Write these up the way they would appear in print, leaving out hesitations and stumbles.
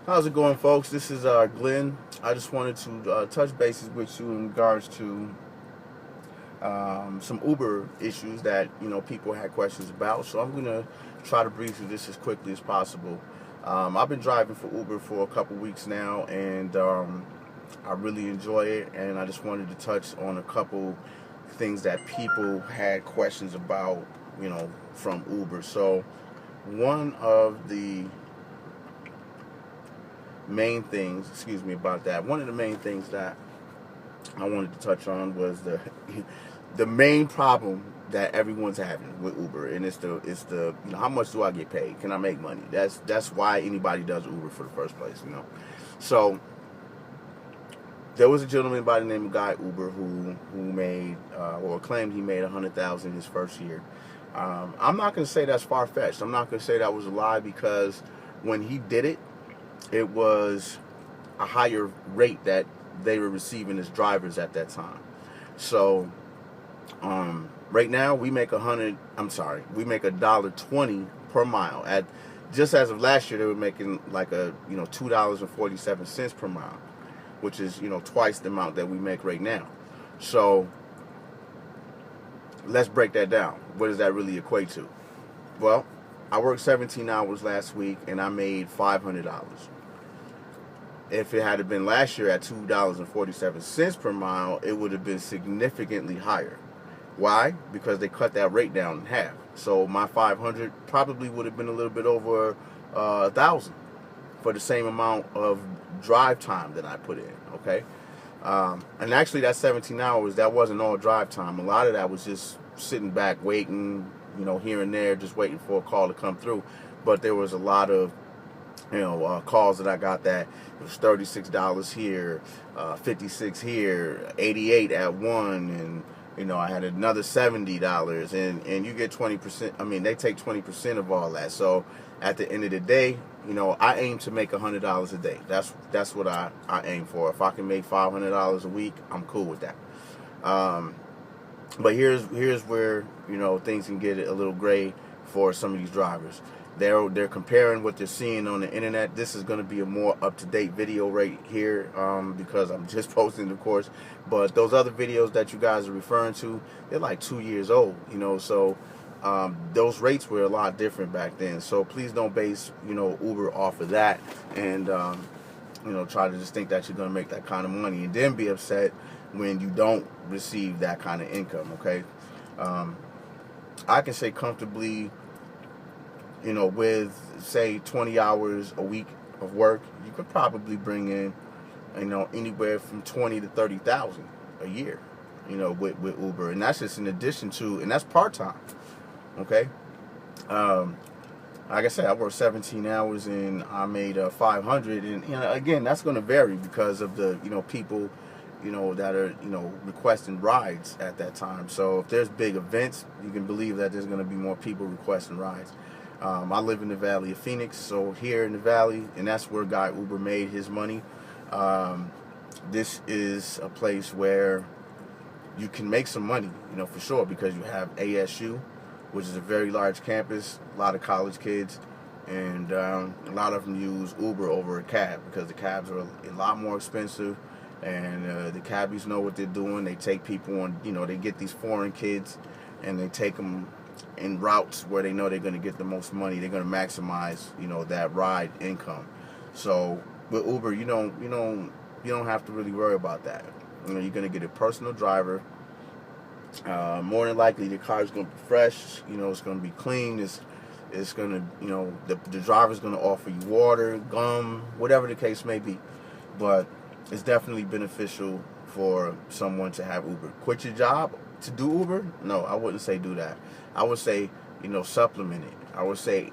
How's it going, folks? This is Glenn. I just wanted to touch bases with you in regards to some Uber issues that people had questions about. So I'm gonna try to breeze through this as quickly as possible. I've been driving for Uber for a couple weeks now, and I really enjoy it. And I just wanted to touch on a couple things that people had questions about, from Uber. So one of the main things, excuse me about that. One of the main things that I wanted to touch on was the the main problem that everyone's having with Uber, and it's the how much do I get paid? Can I make money? That's why anybody does Uber for the first place. So there was a gentleman by the name of Guy Uber who made or claimed he made 100,000 his first year. I'm not going to say that's far fetched. I'm not going to say that was a lie, because when he did it, it was a higher rate that they were receiving as drivers at that time. So right now we make we make $1.20 per mile. At just as of last year, they were making like $2.47 per mile, which is twice the amount that we make right now. So let's break that down. What does that really equate to? Well, I worked 17 hours last week and I made $500. If it had been last year at $2.47 per mile, it would have been significantly higher. Why? Because they cut that rate down in half. So my 500 probably would have been a little bit over 1,000 for the same amount of drive time that I put in. Okay, and actually that 17 hours, that wasn't all drive time. A lot of that was just sitting back waiting, here and there, just waiting for a call to come through. But there was a lot of calls that I got that it was $36 here, 56 here, 88 at one, and I had another $70, and you get 20%. I mean, they take 20% of all that. So at the end of the day, I aim to make $100 a day. That's what I aim for. If I can make $500 a week, I'm cool with that. But here's where things can get a little gray for some of these drivers. They're comparing what they're seeing on the internet. This is going to be a more up-to-date video right here, because I'm just posting, of course. But those other videos that you guys are referring to, they're like 2 years old. So those rates were a lot different back then. So please don't base Uber off of that, and try to just think that you're going to make that kind of money and then be upset when you don't receive that kind of income. Okay, I can say comfortably, with say 20 hours a week of work, you could probably bring in, anywhere from 20 to 30,000 a year, with Uber, and that's just in addition to, and that's part time. Okay, like I said, I worked 17 hours and I made 500, and again, that's going to vary because of the people that are requesting rides at that time. So if there's big events, you can believe that there's going to be more people requesting rides. I live in the Valley of Phoenix, so here in the Valley, and that's where Guy Uber made his money. This is a place where you can make some money, for sure, because you have ASU, which is a very large campus, a lot of college kids, and a lot of them use Uber over a cab because the cabs are a lot more expensive, and the cabbies know what they're doing. They take people on, they get these foreign kids, and they take them in routes where they know they're going to get the most money. They're going to maximize, that ride income. So with Uber, you don't have to really worry about that. You're going to get a personal driver. More than likely, the car is going to be fresh. It's going to be clean. It's going to, the driver's going to offer you water, gum, whatever the case may be. But it's definitely beneficial for someone to have Uber. Quit your job to do Uber? No, I wouldn't say do that. I would say, supplement it. I would say,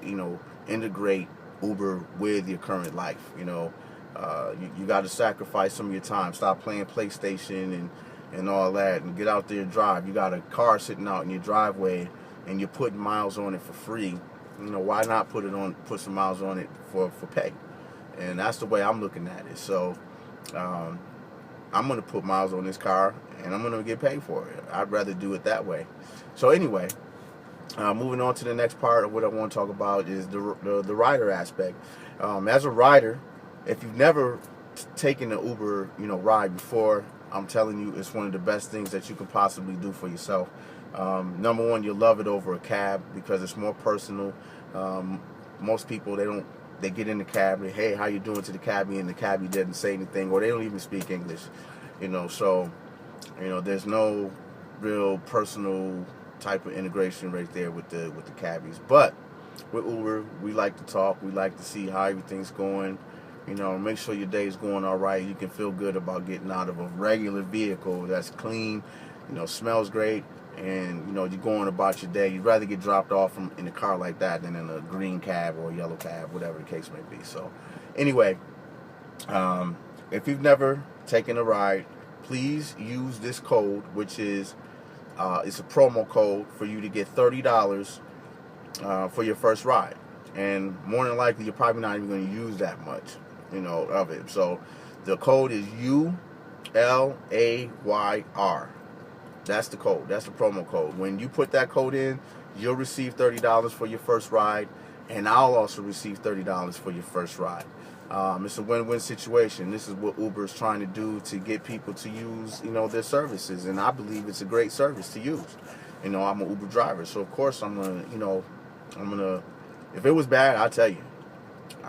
integrate Uber with your current life. You got to sacrifice some of your time. Stop playing PlayStation and all that, and get out there and drive. You got a car sitting out in your driveway, and you're putting miles on it for free. Why not put some miles on it for pay? And that's the way I'm looking at it. So I'm going to put miles on this car, and I'm going to get paid for it. I'd rather do it that way. So anyway, moving on to the next part of what I want to talk about is the rider aspect. As a rider, if you've never taken an Uber, ride before, I'm telling you, it's one of the best things that you can possibly do for yourself. Number one, you'll love it over a cab because it's more personal. Most people, they get in the cab, and, hey, how you doing to the cabbie, and the cabbie doesn't say anything, or they don't even speak English. So there's no real personal type of integration right there with the cabbies. But with Uber, we like to talk. We like to see how everything's going. Make sure your day's going all right. You can feel good about getting out of a regular vehicle that's clean, smells great, and you're going about your day. You'd rather get dropped off in a car like that than in a green cab or a yellow cab, whatever the case may be. So anyway, if you've never taken a ride, please use this code, which is it's a promo code for you to get $30 for your first ride. And more than likely, you're probably not even going to use that much, of it. So the code is ULAYR. That's the code. That's the promo code. When you put that code in, you'll receive $30 for your first ride, and I'll also receive $30 for your first ride. It's a win-win situation. This is what Uber is trying to do to get people to use, their services, and I believe it's a great service to use. I'm an Uber driver, so of course I'm gonna, if it was bad, I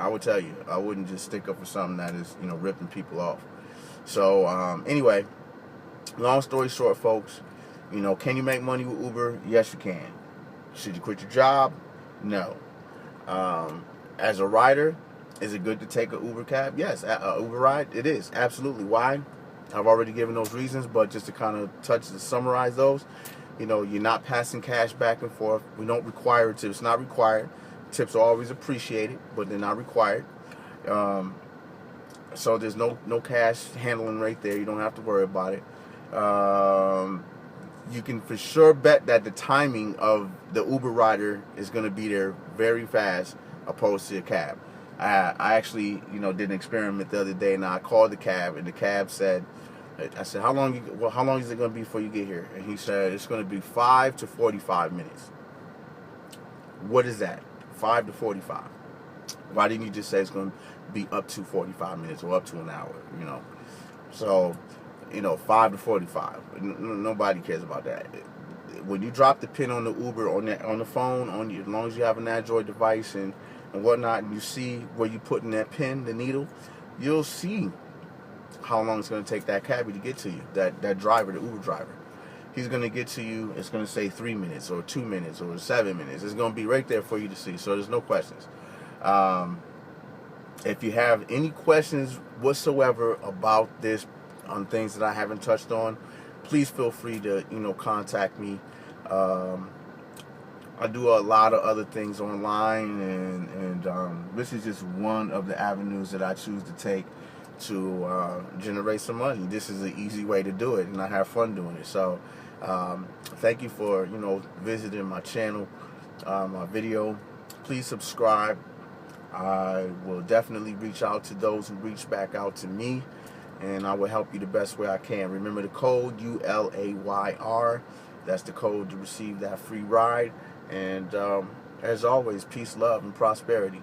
would tell you. I wouldn't just stick up for something that is, ripping people off. So anyway, long story short, folks, can you make money with Uber? Yes, you can. Should you quit your job? No. As a rider, is it good to take an Uber cab? Yes. Uber ride? It is. Absolutely. Why? I've already given those reasons, but just to kind of summarize those, you're not passing cash back and forth. We don't require tips. It's not required. Tips are always appreciated, but they're not required. So there's no cash handling right there. You don't have to worry about it. You can for sure bet that the timing of the Uber rider is going to be there very fast, opposed to a cab. I actually, did an experiment the other day, and I called the cab, and the cab said, I said, how long is it going to be before you get here? And he said, it's going to be 5 to 45 minutes. What is that? 5 to 45. Why didn't you just say it's going to be up to 45 minutes or up to an hour, So, 5 to 45. Nobody cares about that. When you drop the pin on the Uber, on the phone, as long as you have an Android device and whatnot, and you see where you put in that pin, the needle, you'll see how long it's going to take that cabbie to get to you, that driver, the Uber driver. He's going to get to you, it's going to say 3 minutes or 2 minutes or 7 minutes. It's going to be right there for you to see, so there's no questions. If you have any questions whatsoever about this, on things that I haven't touched on, please feel free to, contact me. I do a lot of other things online, and this is just one of the avenues that I choose to take to generate some money. This is an easy way to do it, and I have fun doing it. So thank you for visiting my channel, my video. Please subscribe. I will definitely reach out to those who reach back out to me, and I will help you the best way I can. Remember the code ULAYR. That's the code to receive that free ride. And as always, peace, love, and prosperity.